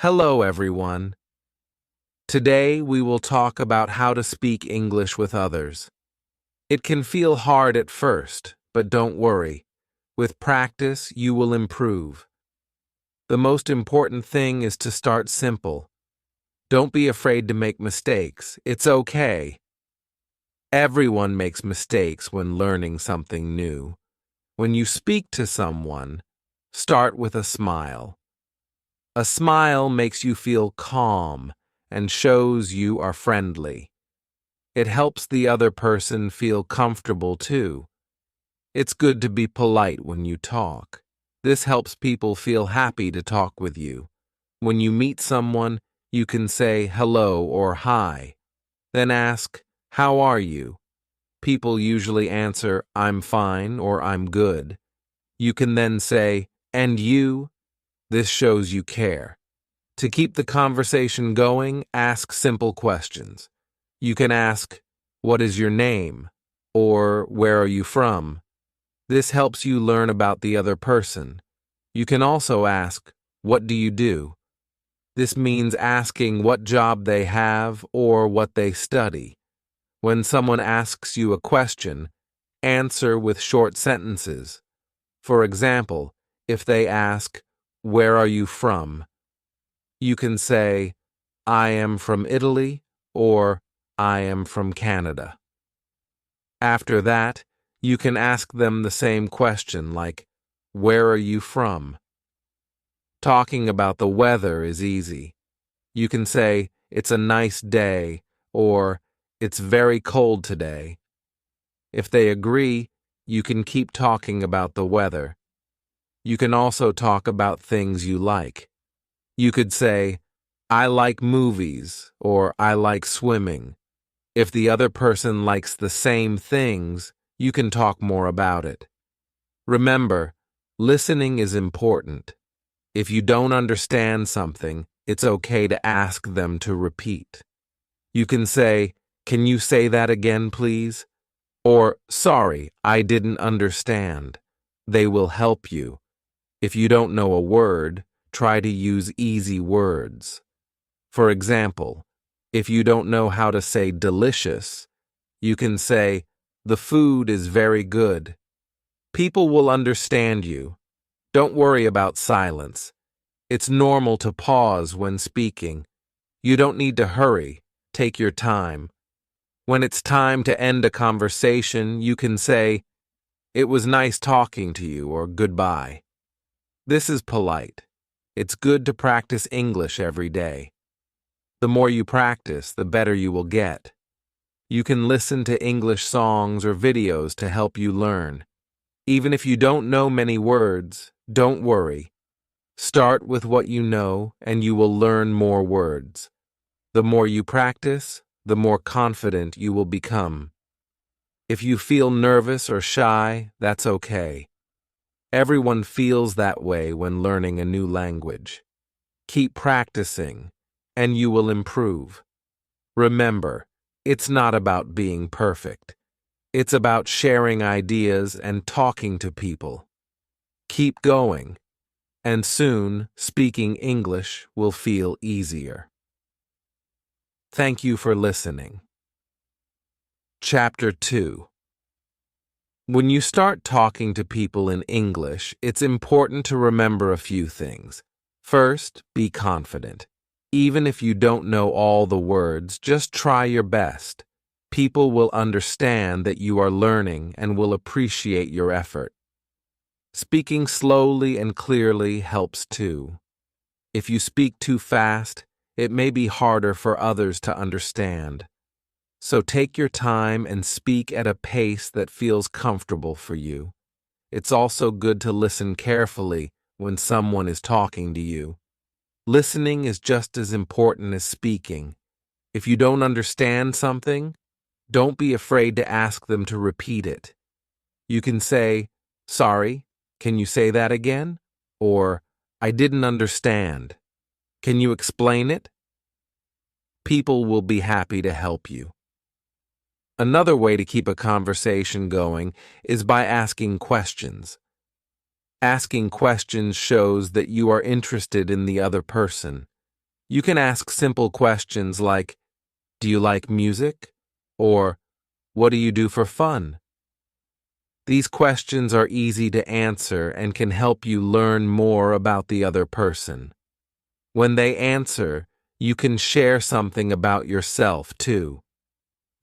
Hello, everyone. Today we will talk about how to speak English with others. It can feel hard at first, but don't worry. With practice, you will improve. The most important thing is to start simple. Don't be afraid to make mistakes. It's okay. Everyone makes mistakes when learning something new. When you speak to someone, start with a smile. A smile makes you feel calm and shows you are friendly. It helps the other person feel comfortable too. It's good to be polite when you talk. This helps people feel happy to talk with you. When you meet someone, you can say hello or hi. Then ask, "How are you?" People usually answer, "I'm fine" or "I'm good." You can then say, "And you?" This shows you care. To keep the conversation going, ask simple questions. You can ask, "What is your name?" or "Where are you from?" This helps you learn about the other person. You can also ask, "What do you do?" This means asking what job they have or what they study. When someone asks you a question, answer with short sentences. For example, if they ask, "Where are you from?" you can say, "I am from Italy" or "I am from Canada." After that, you can ask them the same question like, "Where are you from?" Talking about the weather is easy. You can say, "It's a nice day" or "It's very cold today." If they agree, you can keep talking about the weather. You can also talk about things you like. You could say, "I like movies" or "I like swimming." If the other person likes the same things, you can talk more about it. Remember, listening is important. If you don't understand something, it's okay to ask them to repeat. You can say, "Can you say that again, please?" Or, "Sorry, I didn't understand." They will help you. If you don't know a word, try to use easy words. For example, if you don't know how to say delicious, you can say, "The food is very good." People will understand you. Don't worry about silence. It's normal to pause when speaking. You don't need to hurry. Take your time. When it's time to end a conversation, you can say, "It was nice talking to you" or "Goodbye." This is polite. It's good to practice English every day. The more you practice, the better you will get. You can listen to English songs or videos to help you learn. Even if you don't know many words, don't worry. Start with what you know and you will learn more words. The more you practice, the more confident you will become. If you feel nervous or shy, that's okay. Everyone feels that way when learning a new language. Keep practicing, and you will improve. Remember, it's not about being perfect. It's about sharing ideas and talking to people. Keep going, and soon speaking English will feel easier. Thank you for listening. Chapter 2. When you start talking to people in English, it's important to remember a few things. First, be confident. Even if you don't know all the words, just try your best. People will understand that you are learning and will appreciate your effort. Speaking slowly and clearly helps too. If you speak too fast, it may be harder for others to understand. So take your time and speak at a pace that feels comfortable for you. It's also good to listen carefully when someone is talking to you. Listening is just as important as speaking. If you don't understand something, don't be afraid to ask them to repeat it. You can say, "Sorry, can you say that again?" Or, "I didn't understand. Can you explain it?" People will be happy to help you. Another way to keep a conversation going is by asking questions. Asking questions shows that you are interested in the other person. You can ask simple questions like, "Do you like music?" or "What do you do for fun?" These questions are easy to answer and can help you learn more about the other person. When they answer, you can share something about yourself too.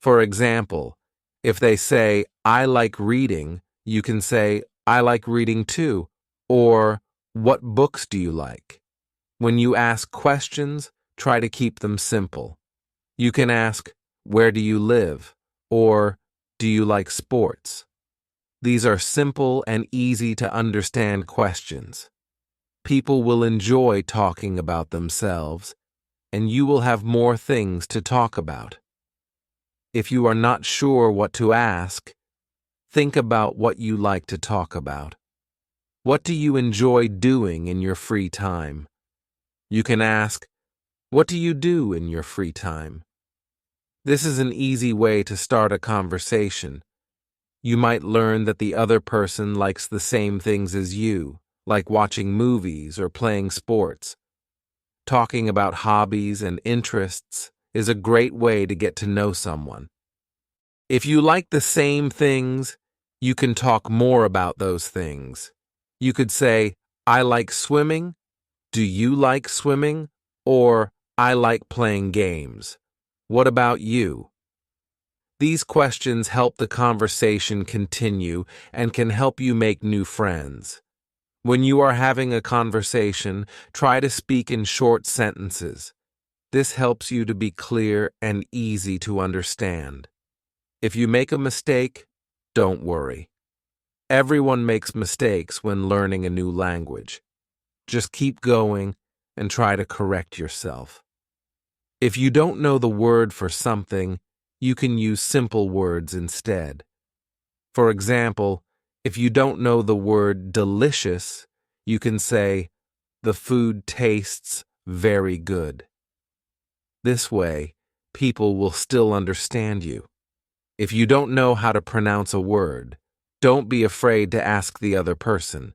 For example, if they say, "I like reading," you can say, "I like reading too," or "What books do you like?" When you ask questions, try to keep them simple. You can ask, "Where do you live?" or "Do you like sports?" These are simple and easy to understand questions. People will enjoy talking about themselves, and you will have more things to talk about. If you are not sure what to ask, think about what you like to talk about. What do you enjoy doing in your free time? You can ask, "What do you do in your free time?" This is an easy way to start a conversation. You might learn that the other person likes the same things as you, like watching movies or playing sports. Talking about hobbies and interests is a great way to get to know someone. If you like the same things, you can talk more about those things. You could say, "I like swimming," "Do you like swimming?" or "I like playing games. What about you?" These questions help the conversation continue and can help you make new friends. When you are having a conversation, try to speak in short sentences. This helps you to be clear and easy to understand. If you make a mistake, don't worry. Everyone makes mistakes when learning a new language. Just keep going and try to correct yourself. If you don't know the word for something, you can use simple words instead. For example, if you don't know the word delicious, you can say, "The food tastes very good." This way, people will still understand you. If you don't know how to pronounce a word, don't be afraid to ask the other person.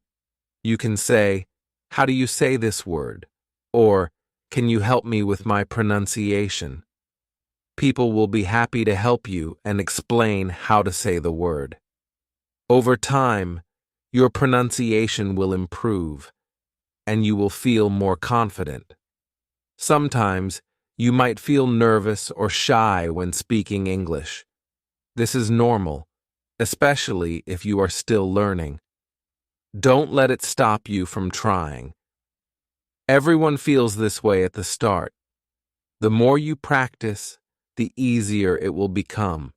You can say, "How do you say this word?" or "Can you help me with my pronunciation?" People will be happy to help you and explain how to say the word. Over time, your pronunciation will improve, and you will feel more confident. Sometimes, you might feel nervous or shy when speaking English. This is normal, especially if you are still learning. Don't let it stop you from trying. Everyone feels this way at the start. The more you practice, the easier it will become.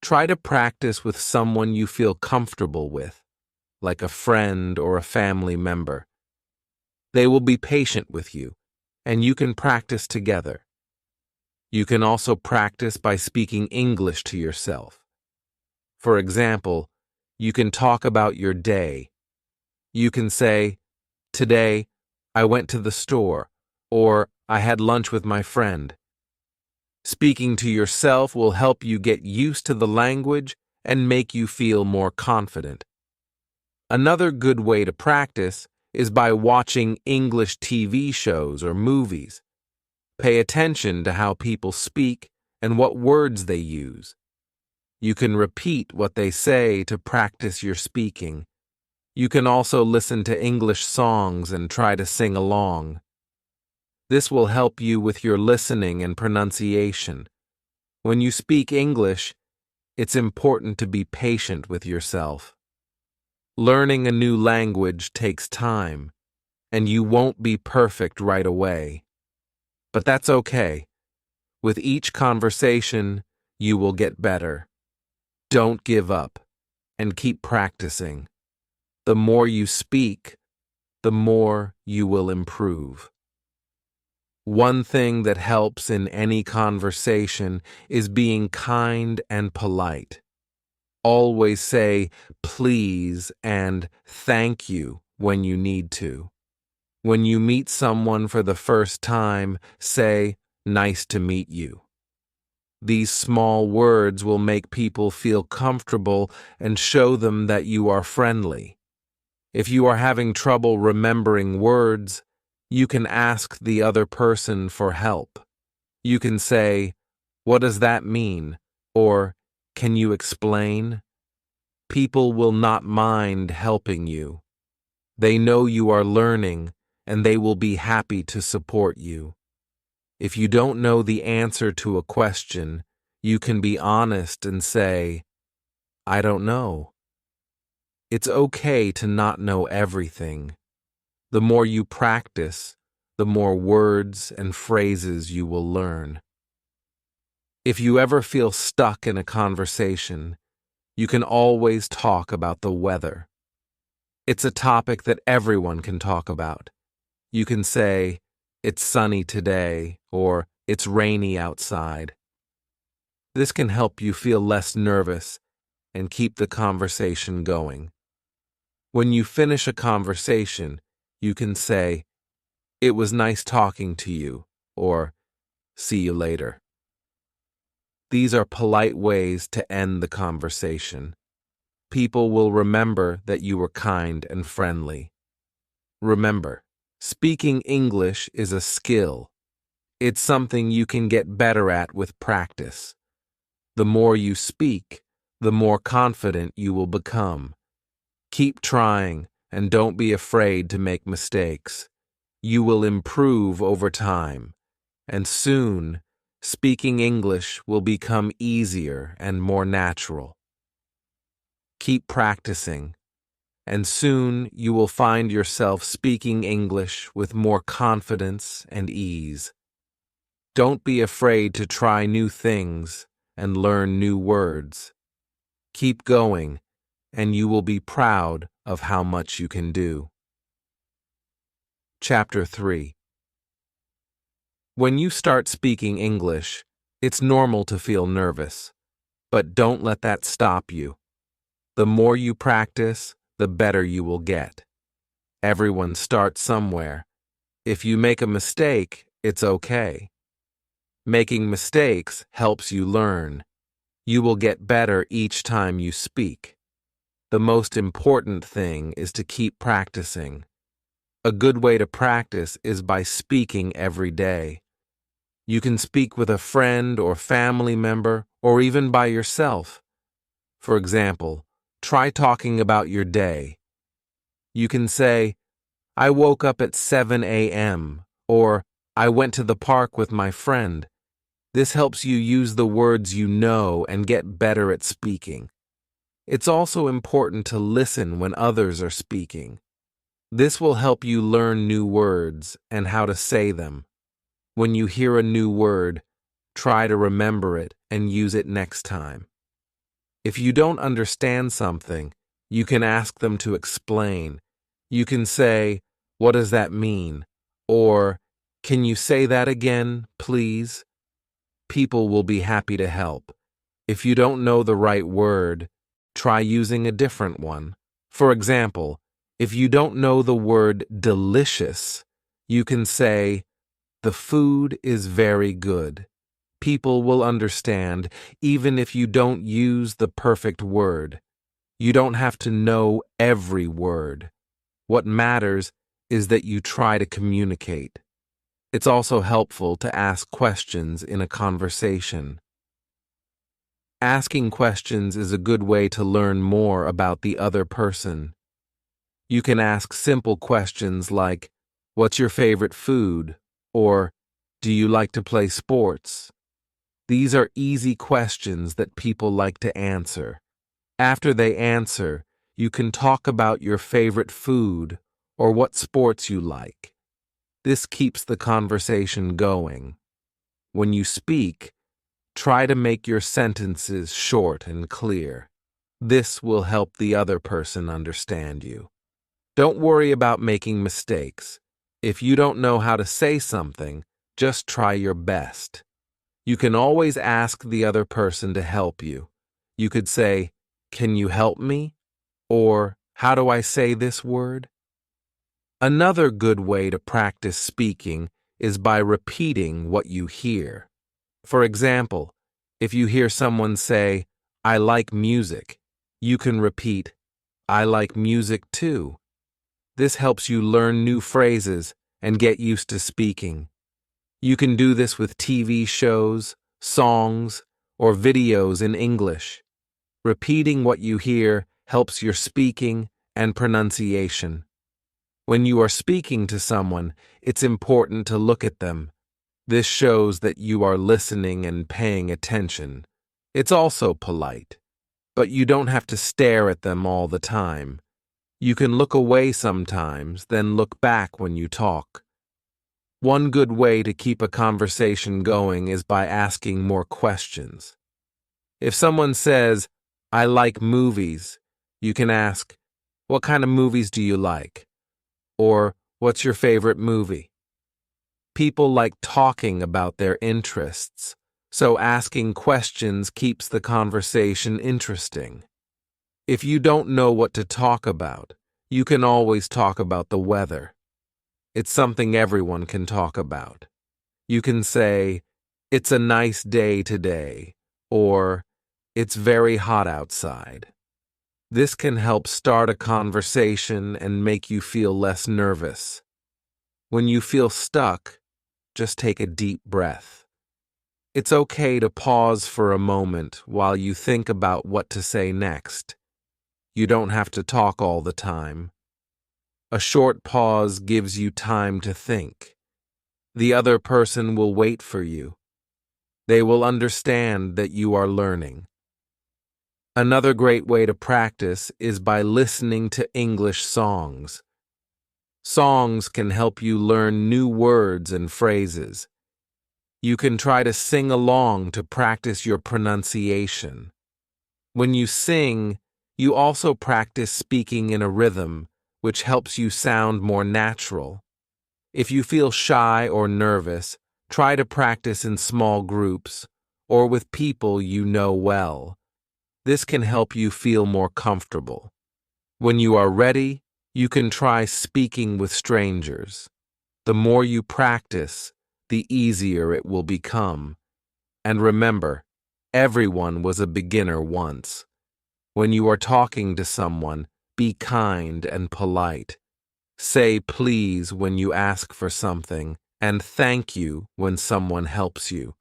Try to practice with someone you feel comfortable with, like a friend or a family member. They will be patient with you, and you can practice together. You can also practice by speaking English to yourself. For example, you can talk about your day. You can say, "Today, I went to the store," or "I had lunch with my friend." Speaking to yourself will help you get used to the language and make you feel more confident. Another good way to practice is by watching English TV shows or movies. Pay attention to how people speak and what words they use. You can repeat what they say to practice your speaking. You can also listen to English songs and try to sing along. This will help you with your listening and pronunciation. When you speak English, it's important to be patient with yourself. Learning a new language takes time, and you won't be perfect right away. But that's okay. With each conversation, you will get better. Don't give up, and keep practicing. The more you speak, the more you will improve. One thing that helps in any conversation is being kind and polite. Always say "please" and "thank you" when you need to. When you meet someone for the first time, say "nice to meet you." These small words will make people feel comfortable and show them that you are friendly. If you are having trouble remembering words, You can ask the other person for help. You can say, "What does that mean?" or "Can you explain?" People will not mind helping you. They know you are learning, and they will be happy to support you. If you don't know the answer to a question, you can be honest and say, "I don't know." It's okay to not know everything. The more you practice, the more words and phrases you will learn. If you ever feel stuck in a conversation, you can always talk about the weather. It's a topic that everyone can talk about. You can say, "It's sunny today," or "It's rainy outside." This can help you feel less nervous and keep the conversation going. When you finish a conversation, you can say, "It was nice talking to you," or "See you later." These are polite ways to end the conversation. People will remember that you were kind and friendly. Remember, speaking English is a skill. It's something you can get better at with practice. The more you speak, the more confident you will become. Keep trying and don't be afraid to make mistakes. You will improve over time, and soon, speaking English will become easier and more natural. Keep practicing, and soon you will find yourself speaking English with more confidence and ease. Don't be afraid to try new things and learn new words. Keep going, and you will be proud of how much you can do. Chapter 3. When you start speaking English, it's normal to feel nervous, but don't let that stop you. The more you practice, the better you will get. Everyone starts somewhere. If you make a mistake, it's okay. Making mistakes helps you learn. You will get better each time you speak. The most important thing is to keep practicing. A good way to practice is by speaking every day. You can speak with a friend or family member, or even by yourself. For example, try talking about your day. You can say, "I woke up at 7 a.m., or "I went to the park with my friend." This helps you use the words you know and get better at speaking. It's also important to listen when others are speaking. This will help you learn new words and how to say them. When you hear a new word, try to remember it and use it next time. If you don't understand something, you can ask them to explain. You can say, "What does that mean?" or "Can you say that again, please?" People will be happy to help. If you don't know the right word, try using a different one. For example, if you don't know the word delicious, you can say, "The food is very good." People will understand even if you don't use the perfect word. You don't have to know every word. What matters is that you try to communicate. It's also helpful to ask questions in a conversation. Asking questions is a good way to learn more about the other person. You can ask simple questions like, "What's your favorite food?" or "Do you like to play sports?" These are easy questions that people like to answer. After they answer, you can talk about your favorite food or what sports you like. This keeps the conversation going. When you speak, try to make your sentences short and clear. This will help the other person understand you. Don't worry about making mistakes. If you don't know how to say something, just try your best. You can always ask the other person to help you. You could say, "Can you help me?" or "How do I say this word?" Another good way to practice speaking is by repeating what you hear. For example, if you hear someone say, "I like music," you can repeat, "I like music too." This helps you learn new phrases and get used to speaking. You can do this with TV shows, songs, or videos in English. Repeating what you hear helps your speaking and pronunciation. When you are speaking to someone, it's important to look at them. This shows that you are listening and paying attention. It's also polite, but you don't have to stare at them all the time. You can look away sometimes, then look back when you talk. One good way to keep a conversation going is by asking more questions. If someone says, "I like movies," you can ask, "What kind of movies do you like?" Or, "What's your favorite movie?" People like talking about their interests, so asking questions keeps the conversation interesting. If you don't know what to talk about, you can always talk about the weather. It's something everyone can talk about. You can say, "It's a nice day today," or "It's very hot outside." This can help start a conversation and make you feel less nervous. When you feel stuck, just take a deep breath. It's okay to pause for a moment while you think about what to say next. You don't have to talk all the time. A short pause gives you time to think. The other person will wait for you. They will understand that you are learning. Another great way to practice is by listening to English songs. Songs can help you learn new words and phrases. You can try to sing along to practice your pronunciation. When you sing, you also practice speaking in a rhythm, which helps you sound more natural. If you feel shy or nervous, try to practice in small groups or with people you know well. This can help you feel more comfortable. When you are ready, you can try speaking with strangers. The more you practice, the easier it will become. And remember, everyone was a beginner once. When you are talking to someone, be kind and polite. Say please when you ask for something, and thank you when someone helps you.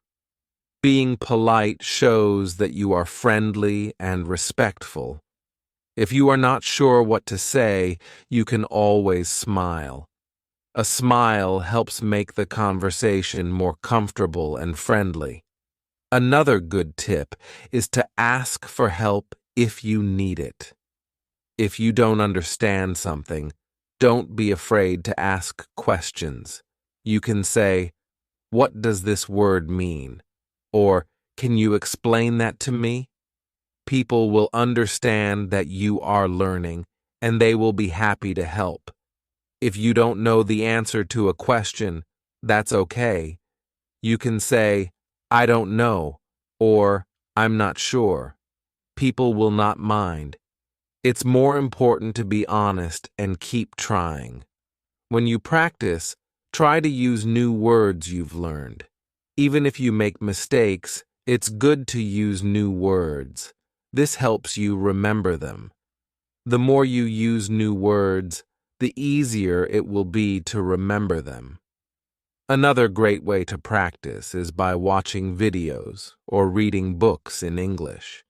Being polite shows that you are friendly and respectful. If you are not sure what to say, you can always smile. A smile helps make the conversation more comfortable and friendly. Another good tip is to ask for help if you need it. If you don't understand something, don't be afraid to ask questions. You can say, "What does this word mean?" Or, "Can you explain that to me?" People will understand that you are learning, and they will be happy to help. If you don't know the answer to a question, that's okay. You can say, "I don't know," or "I'm not sure." People will not mind. It's more important to be honest and keep trying. When you practice, try to use new words you've learned. Even if you make mistakes, it's good to use new words. This helps you remember them. The more you use new words, the easier it will be to remember them. Another great way to practice is by watching videos or reading books in English.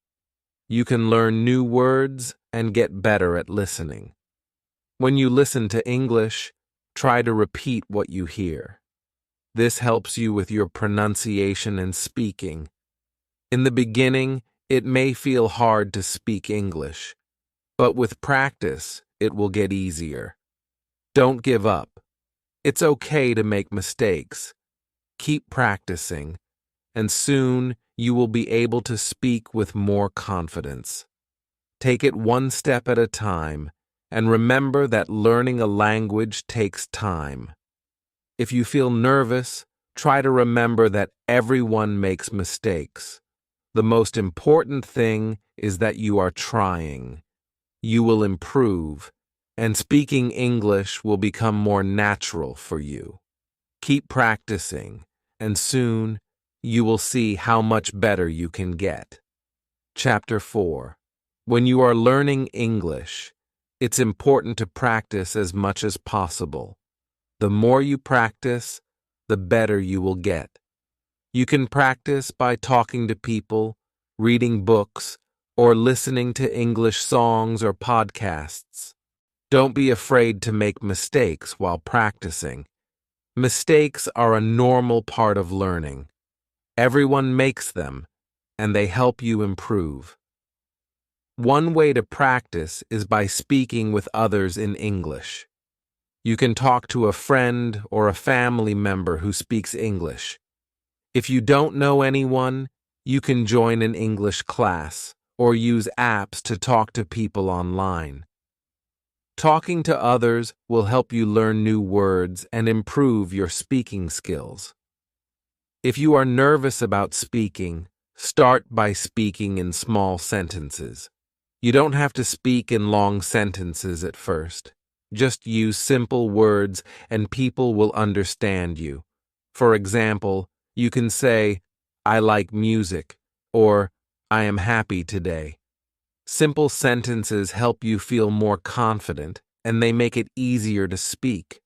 You can learn new words and get better at listening. When you listen to English, try to repeat what you hear. This helps you with your pronunciation and speaking. In the beginning, it may feel hard to speak English, but with practice, it will get easier. Don't give up. It's okay to make mistakes. Keep practicing, and soon you will be able to speak with more confidence. Take it one step at a time, and remember that learning a language takes time. If you feel nervous, try to remember that everyone makes mistakes. The most important thing is that you are trying. You will improve, and speaking English will become more natural for you. Keep practicing, and soon you will see how much better you can get. Chapter 4. When you are learning English, it's important to practice as much as possible. The more you practice, the better you will get. You can practice by talking to people, reading books, or listening to English songs or podcasts. Don't be afraid to make mistakes while practicing. Mistakes are a normal part of learning. Everyone makes them, and they help you improve. One way to practice is by speaking with others in English. You can talk to a friend or a family member who speaks English. If you don't know anyone, you can join an English class or use apps to talk to people online. Talking to others will help you learn new words and improve your speaking skills. If you are nervous about speaking, start by speaking in small sentences. You don't have to speak in long sentences at first. Just use simple words and people will understand you. For example, you can say, "I like music," or "I am happy today." Simple sentences help you feel more confident, and they make it easier to speak.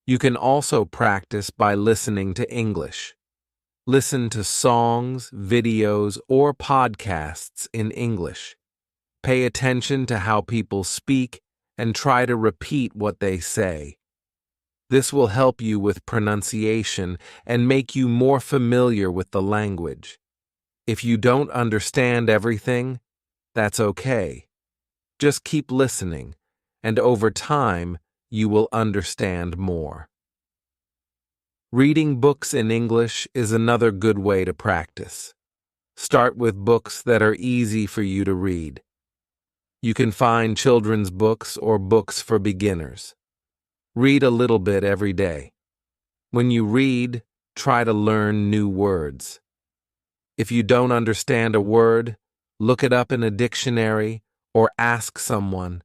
You can also practice by listening to English. Listen to songs, videos, or podcasts in English. Pay attention to how people speak and try to repeat what they say. This will help you with pronunciation and make you more familiar with the language. If you don't understand everything, that's okay. Just keep listening, and over time, you will understand more. Reading books in English is another good way to practice. Start with books that are easy for you to read. You can find children's books or books for beginners. Read a little bit every day. When you read, try to learn new words. If you don't understand a word, look it up in a dictionary or ask someone.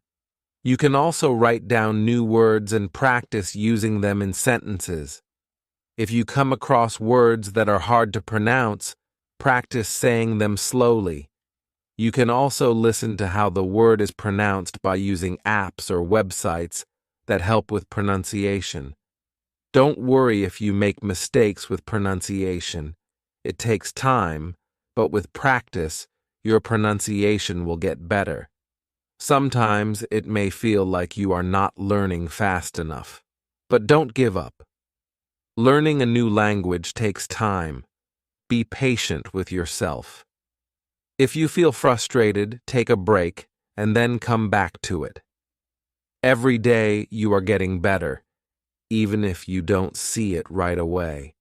You can also write down new words and practice using them in sentences. If you come across words that are hard to pronounce, practice saying them slowly. You can also listen to how the word is pronounced by using apps or websites that help with pronunciation. Don't worry if you make mistakes with pronunciation. It takes time, but with practice, your pronunciation will get better. Sometimes it may feel like you are not learning fast enough, but don't give up. Learning a new language takes time. Be patient with yourself. If you feel frustrated, take a break and then come back to it. Every day you are getting better, even if you don't see it right away.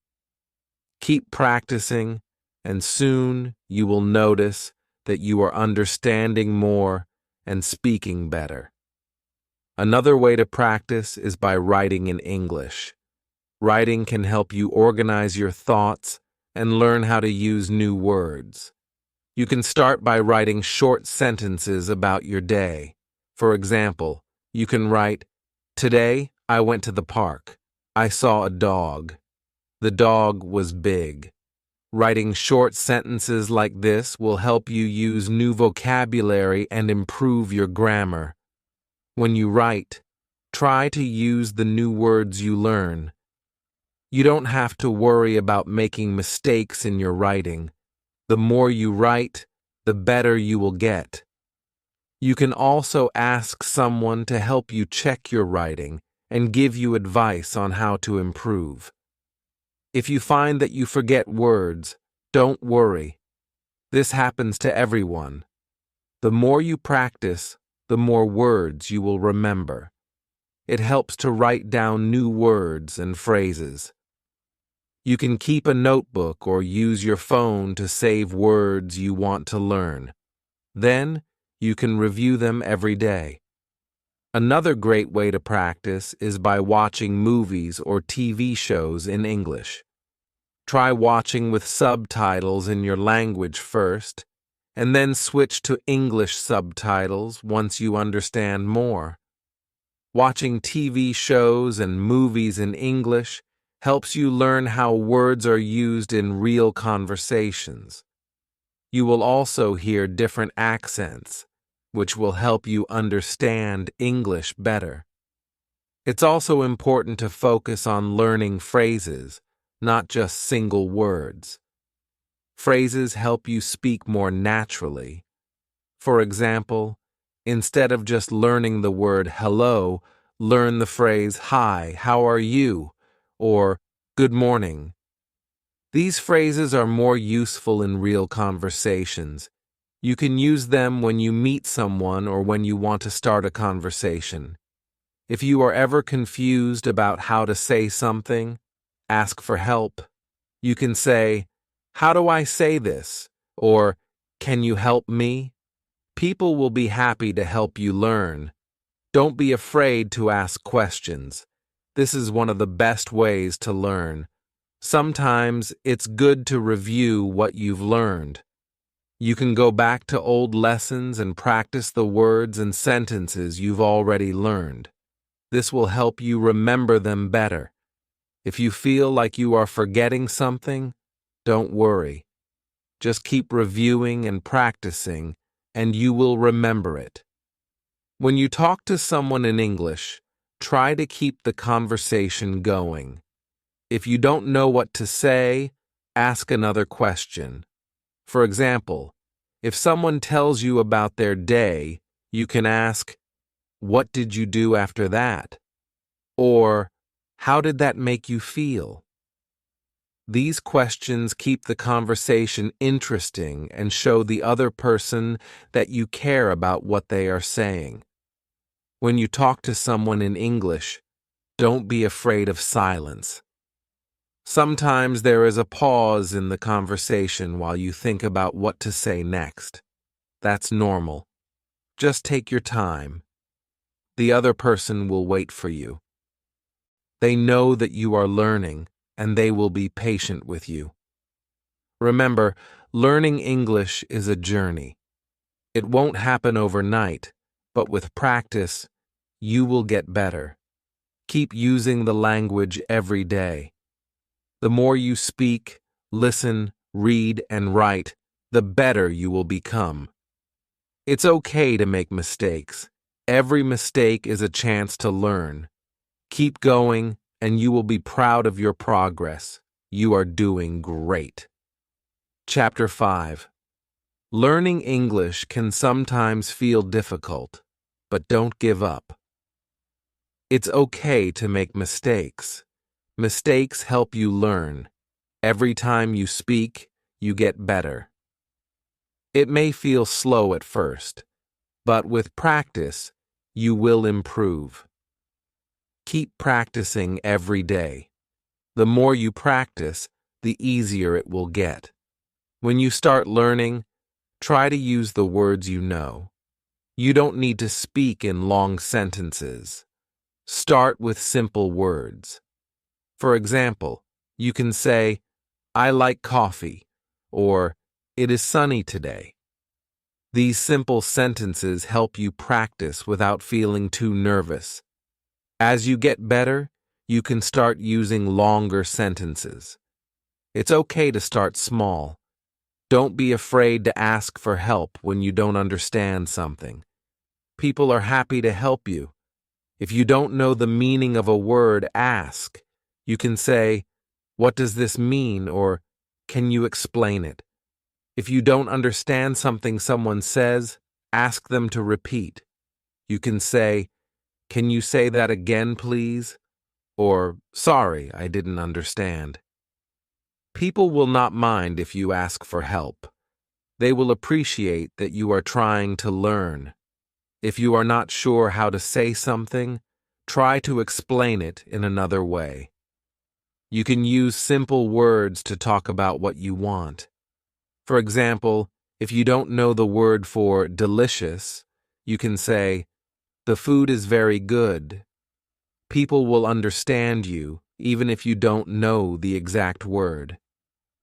Keep practicing, and soon you will notice that you are understanding more and speaking better. Another way to practice is by writing in English. Writing can help you organize your thoughts and learn how to use new words. You can start by writing short sentences about your day. For example, you can write, "Today I went to the park. I saw a dog. The dog was big." Writing short sentences like this will help you use new vocabulary and improve your grammar. When you write, try to use the new words you learn. You don't have to worry about making mistakes in your writing. The more you write, the better you will get. You can also ask someone to help you check your writing and give you advice on how to improve. If you find that you forget words, don't worry. This happens to everyone. The more you practice, the more words you will remember. It helps to write down new words and phrases. You can keep a notebook or use your phone to save words you want to learn. Then, you can review them every day. Another great way to practice is by watching movies or TV shows in English. Try watching with subtitles in your language first, and then switch to English subtitles once you understand more. Watching TV shows and movies in English helps you learn how words are used in real conversations. You will also hear different accents, which will help you understand English better. It's also important to focus on learning phrases, not just single words. Phrases help you speak more naturally. For example, instead of just learning the word hello, learn the phrase hi, how are you? Or good morning. These phrases are more useful in real conversations. You can use them when you meet someone or when you want to start a conversation. If you are ever confused about how to say something, ask for help. You can say, "How do I say this?" or "Can you help me?" People will be happy to help you learn. Don't be afraid to ask questions. This is one of the best ways to learn. Sometimes it's good to review what you've learned. You can go back to old lessons and practice the words and sentences you've already learned. This will help you remember them better. If you feel like you are forgetting something, don't worry. Just keep reviewing and practicing, and you will remember it. When you talk to someone in English, try to keep the conversation going. If you don't know what to say, ask another question. For example, if someone tells you about their day, you can ask, "What did you do after that?" Or, "How did that make you feel?" These questions keep the conversation interesting and show the other person that you care about what they are saying. When you talk to someone in English, don't be afraid of silence. Sometimes there is a pause in the conversation while you think about what to say next. That's normal. Just take your time. The other person will wait for you. They know that you are learning, and they will be patient with you. Remember, learning English is a journey. It won't happen overnight, but with practice, you will get better. Keep using the language every day. The more you speak, listen, read, and write, the better you will become. It's okay to make mistakes. Every mistake is a chance to learn. Keep going, and you will be proud of your progress. You are doing great. Chapter 5. Learning English can sometimes feel difficult, but don't give up. It's okay to make mistakes. Mistakes help you learn. Every time you speak, you get better. It may feel slow at first, but with practice, you will improve. Keep practicing every day. The more you practice, the easier it will get. When you start learning, try to use the words you know. You don't need to speak in long sentences. Start with simple words. For example, you can say, "I like coffee," or "It is sunny today." These simple sentences help you practice without feeling too nervous. As you get better, you can start using longer sentences. It's okay to start small. Don't be afraid to ask for help when you don't understand something. People are happy to help you. If you don't know the meaning of a word, ask. You can say, "What does this mean?" or "Can you explain it?" If you don't understand something someone says, ask them to repeat. You can say, "Can you say that again, please?" or "Sorry, I didn't understand." People will not mind if you ask for help. They will appreciate that you are trying to learn. If you are not sure how to say something, try to explain it in another way. You can use simple words to talk about what you want. For example, if you don't know the word for delicious, you can say, "The food is very good." People will understand you, even if you don't know the exact word.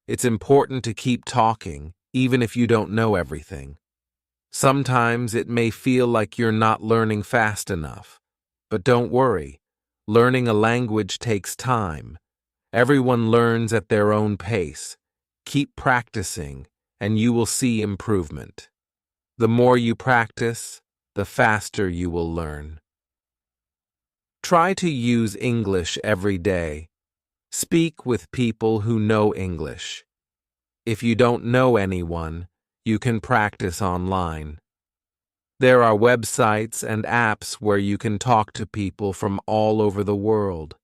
It's important to keep talking, even if you don't know everything. Sometimes it may feel like you're not learning fast enough, but don't worry. Learning a language takes time. Everyone learns at their own pace. Keep practicing, and you will see improvement. The more you practice, the faster you will learn. Try to use English every day. Speak with people who know English. If you don't know anyone, you can practice online. There are websites and apps where you can talk to people from all over the world.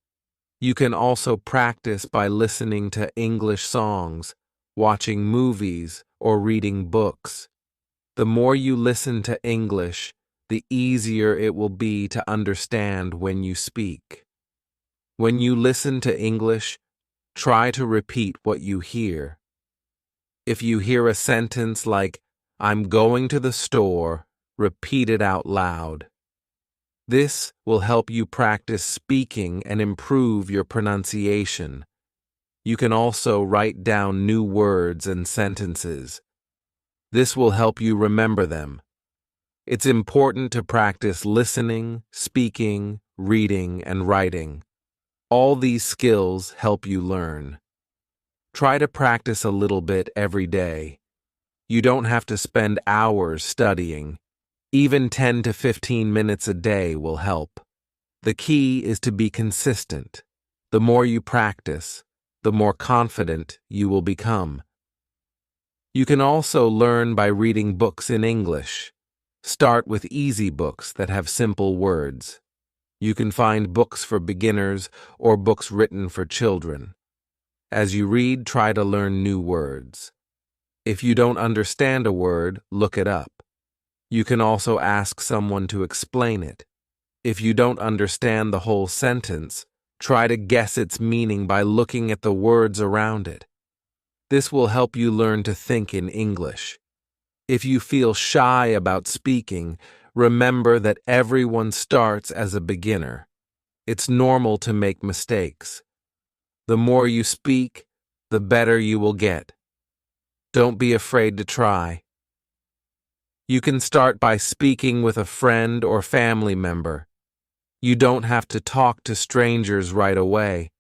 You can also practice by listening to English songs, watching movies, or reading books. The more you listen to English, the easier it will be to understand when you speak. When you listen to English, try to repeat what you hear. If you hear a sentence like, "I'm going to the store," repeat it out loud. This will help you practice speaking and improve your pronunciation. You can also write down new words and sentences. This will help you remember them. It's important to practice listening, speaking, reading, and writing. All these skills help you learn. Try to practice a little bit every day. You don't have to spend hours studying. Even 10 to 15 minutes a day will help. The key is to be consistent. The more you practice, the more confident you will become. You can also learn by reading books in English. Start with easy books that have simple words. You can find books for beginners or books written for children. As you read, try to learn new words. If you don't understand a word, look it up. You can also ask someone to explain it. If you don't understand the whole sentence, try to guess its meaning by looking at the words around it. This will help you learn to think in English. If you feel shy about speaking, remember that everyone starts as a beginner. It's normal to make mistakes. The more you speak, the better you will get. Don't be afraid to try. You can start by speaking with a friend or family member. You don't have to talk to strangers right away.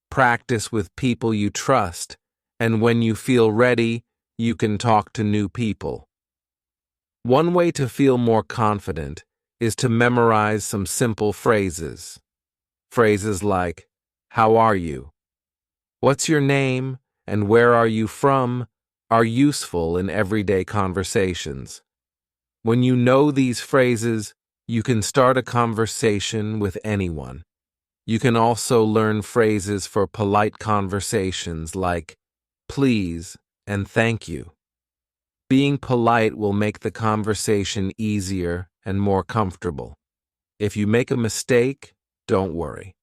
Practice with people you trust, and when you feel ready, you can talk to new people. One way to feel more confident is to memorize some simple phrases. Phrases like, "How are you?" "What's your name?" and "Where are you from?" are useful in everyday conversations. When you know these phrases, you can start a conversation with anyone. You can also learn phrases for polite conversations like "please" and "thank you." Being polite will make the conversation easier and more comfortable. If you make a mistake, don't worry.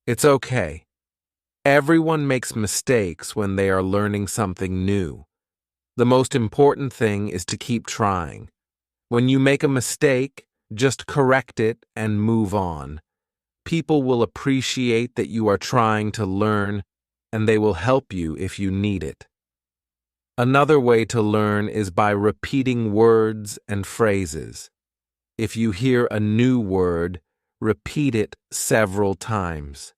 It's okay. Everyone makes mistakes when they are learning something new. The most important thing is to keep trying. When you make a mistake, just correct it and move on. People will appreciate that you are trying to learn, and they will help you if you need it. Another way to learn is by repeating words and phrases. If you hear a new word, repeat it several times.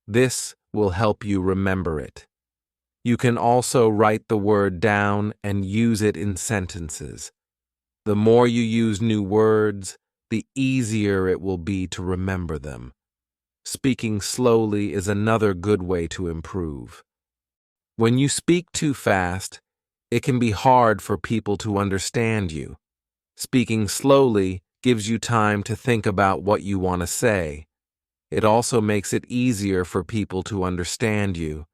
This will help you remember it. You can also write the word down and use it in sentences. The more you use new words, the easier it will be to remember them. Speaking slowly is another good way to improve. When you speak too fast, it can be hard for people to understand you. Speaking slowly gives you time to think about what you want to say. It also makes it easier for people to understand you.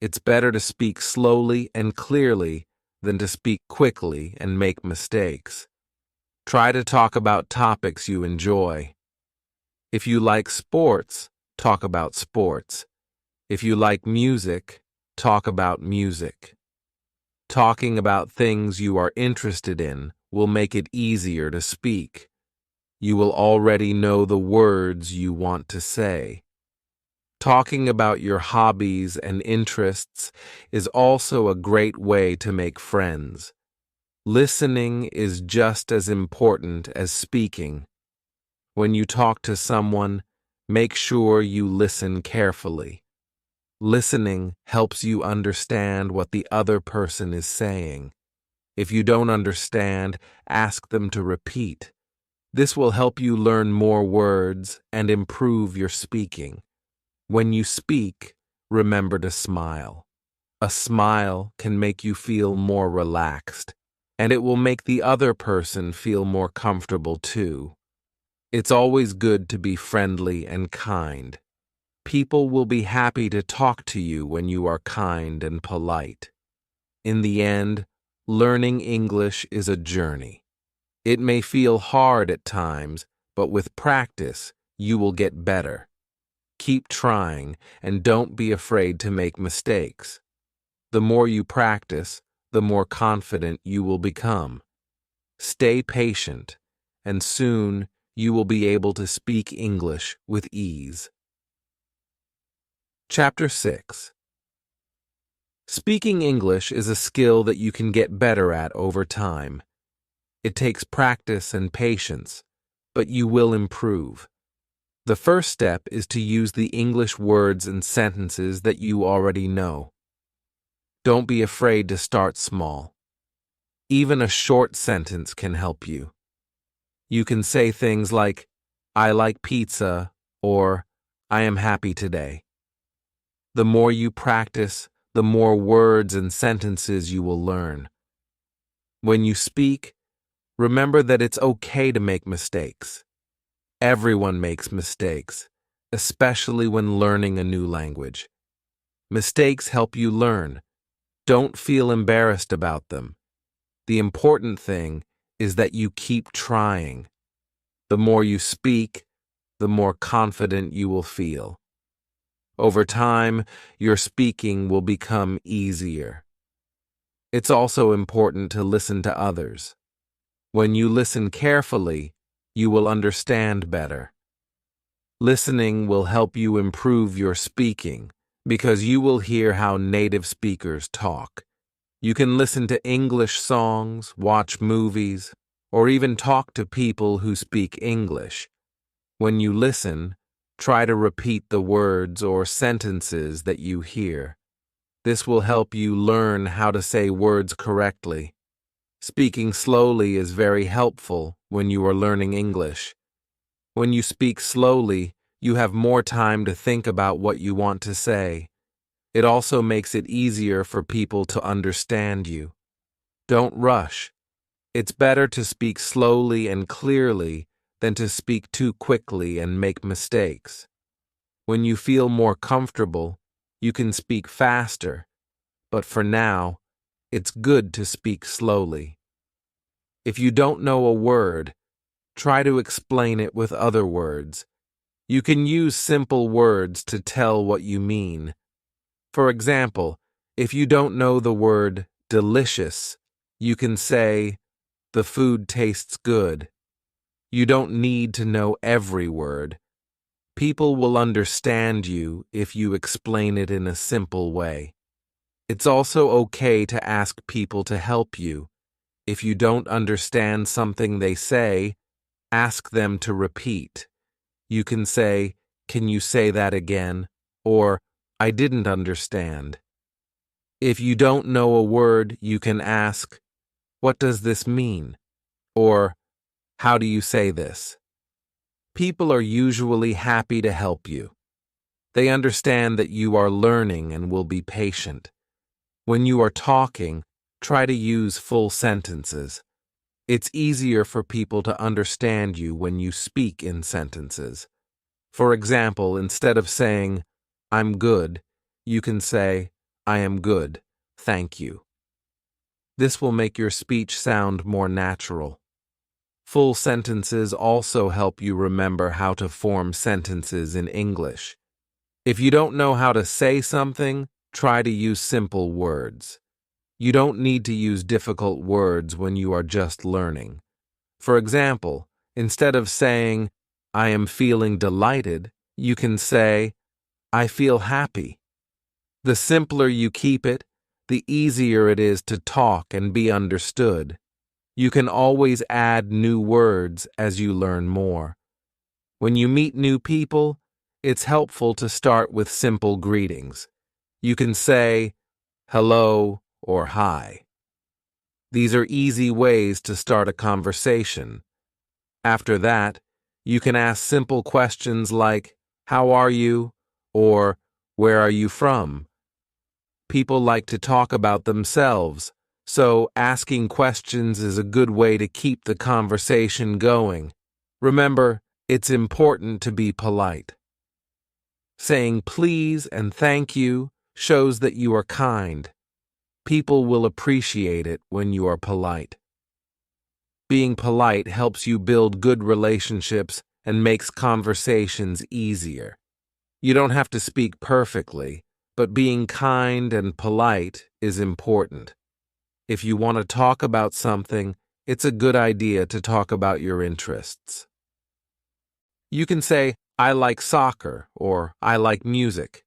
It's better to speak slowly and clearly than to speak quickly and make mistakes. Try to talk about topics you enjoy. If you like sports, talk about sports. If you like music, talk about music. Talking about things you are interested in will make it easier to speak. You will already know the words you want to say. Talking about your hobbies and interests is also a great way to make friends. Listening is just as important as speaking. When you talk to someone, make sure you listen carefully. Listening helps you understand what the other person is saying. If you don't understand, ask them to repeat. This will help you learn more words and improve your speaking. When you speak, remember to smile. A smile can make you feel more relaxed, and it will make the other person feel more comfortable too. It's always good to be friendly and kind. People will be happy to talk to you when you are kind and polite. In the end, learning English is a journey. It may feel hard at times, but with practice, you will get better. Keep trying and don't be afraid to make mistakes. The more you practice, the more confident you will become. Stay patient, and soon you will be able to speak English with ease. Chapter 6. Speaking English is a skill that you can get better at over time. It takes practice and patience, but you will improve. The first step is to use the English words and sentences that you already know. Don't be afraid to start small. Even a short sentence can help you. You can say things like, "I like pizza," or "I am happy today." The more you practice, the more words and sentences you will learn. When you speak, remember that it's okay to make mistakes. Everyone makes mistakes, especially when learning a new language. Mistakes help you learn. Don't feel embarrassed about them. The important thing is that you keep trying. The more you speak, the more confident you will feel. Over time, your speaking will become easier. It's also important to listen to others. When you listen carefully, you will understand better. Listening will help you improve your speaking because you will hear how native speakers talk. You can listen to English songs, watch movies, or even talk to people who speak English. When you listen, try to repeat the words or sentences that you hear. This will help you learn how to say words correctly. Speaking slowly is very helpful when you are learning English. When you speak slowly, you have more time to think about what you want to say. It also makes it easier for people to understand you. Don't rush. It's better to speak slowly and clearly than to speak too quickly and make mistakes. When you feel more comfortable, you can speak faster, but for now, it's good to speak slowly. If you don't know a word, try to explain it with other words. You can use simple words to tell what you mean. For example, if you don't know the word delicious, you can say, "The food tastes good." You don't need to know every word. People will understand you if you explain it in a simple way. It's also okay to ask people to help you. If you don't understand something they say, ask them to repeat. You can say, "Can you say that again?" or "I didn't understand." If you don't know a word, you can ask, "What does this mean?" or "How do you say this?" People are usually happy to help you. They understand that you are learning and will be patient. When you are talking, try to use full sentences. It's easier for people to understand you when you speak in sentences. For example, instead of saying, "I'm good," you can say, "I am good, thank you." This will make your speech sound more natural. Full sentences also help you remember how to form sentences in English. If you don't know how to say something, try to use simple words. You don't need to use difficult words when you are just learning. For example, instead of saying, "I am feeling delighted," you can say, "I feel happy." The simpler you keep it, the easier it is to talk and be understood. You can always add new words as you learn more. When you meet new people, it's helpful to start with simple greetings. You can say, "Hello" or "Hi." These are easy ways to start a conversation. After that, you can ask simple questions like, "How are you?" or "Where are you from?" People like to talk about themselves, so asking questions is a good way to keep the conversation going. Remember, it's important to be polite. Saying please and thank you shows that you are kind. People will appreciate it when you are polite. Being polite helps you build good relationships and makes conversations easier. You don't have to speak perfectly, but being kind and polite is important. If you want to talk about something, it's a good idea to talk about your interests. You can say, "I like soccer," or "I like music."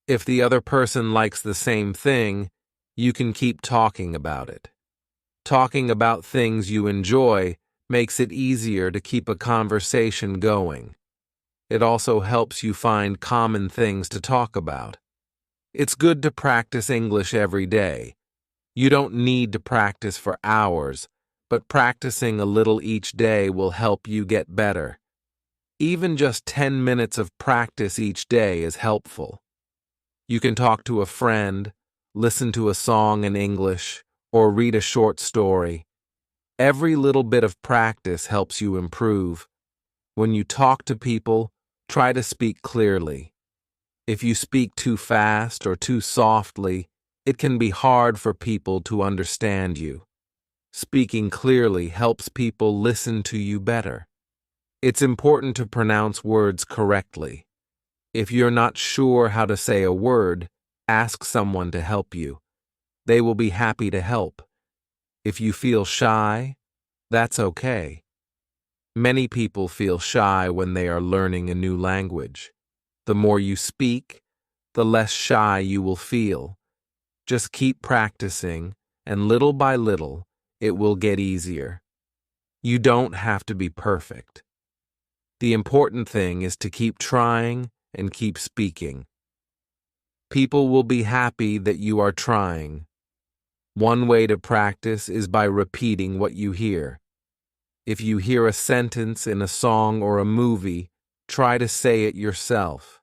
If the other person likes the same thing, you can keep talking about it. Talking about things you enjoy makes it easier to keep a conversation going. It also helps you find common things to talk about. It's good to practice English every day. You don't need to practice for hours, but practicing a little each day will help you get better. Even just 10 minutes of practice each day is helpful. You can talk to a friend, listen to a song in English, or read a short story. Every little bit of practice helps you improve. When you talk to people, try to speak clearly. If you speak too fast or too softly, it can be hard for people to understand you. Speaking clearly helps people listen to you better. It's important to pronounce words correctly. If you're not sure how to say a word, ask someone to help you. They will be happy to help. If you feel shy, that's okay. Many people feel shy when they are learning a new language. The more you speak, the less shy you will feel. Just keep practicing, and little by little, it will get easier. You don't have to be perfect. The important thing is to keep trying and keep speaking. People will be happy that you are trying. One way to practice is by repeating what you hear. If you hear a sentence in a song or a movie, try to say it yourself.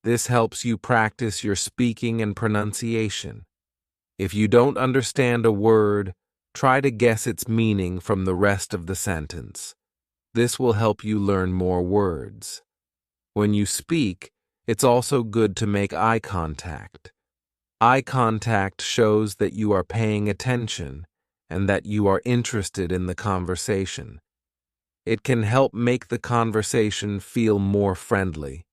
This helps you practice your speaking and pronunciation. If you don't understand a word, try to guess its meaning from the rest of the sentence. This will help you learn more words. When you speak, it's also good to make eye contact. Eye contact shows that you are paying attention and that you are interested in the conversation. It can help make the conversation feel more friendly.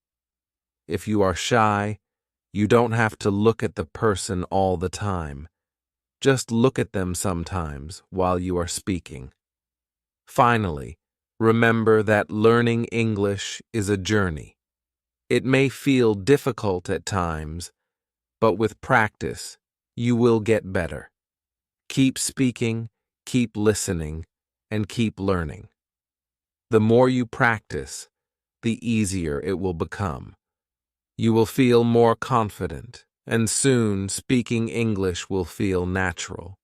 If you are shy, you don't have to look at the person all the time. Just look at them sometimes while you are speaking. Finally, remember that learning English is a journey. It may feel difficult at times, but with practice, you will get better. Keep speaking, keep listening, and keep learning. The more you practice, the easier it will become. You will feel more confident, and soon speaking English will feel natural.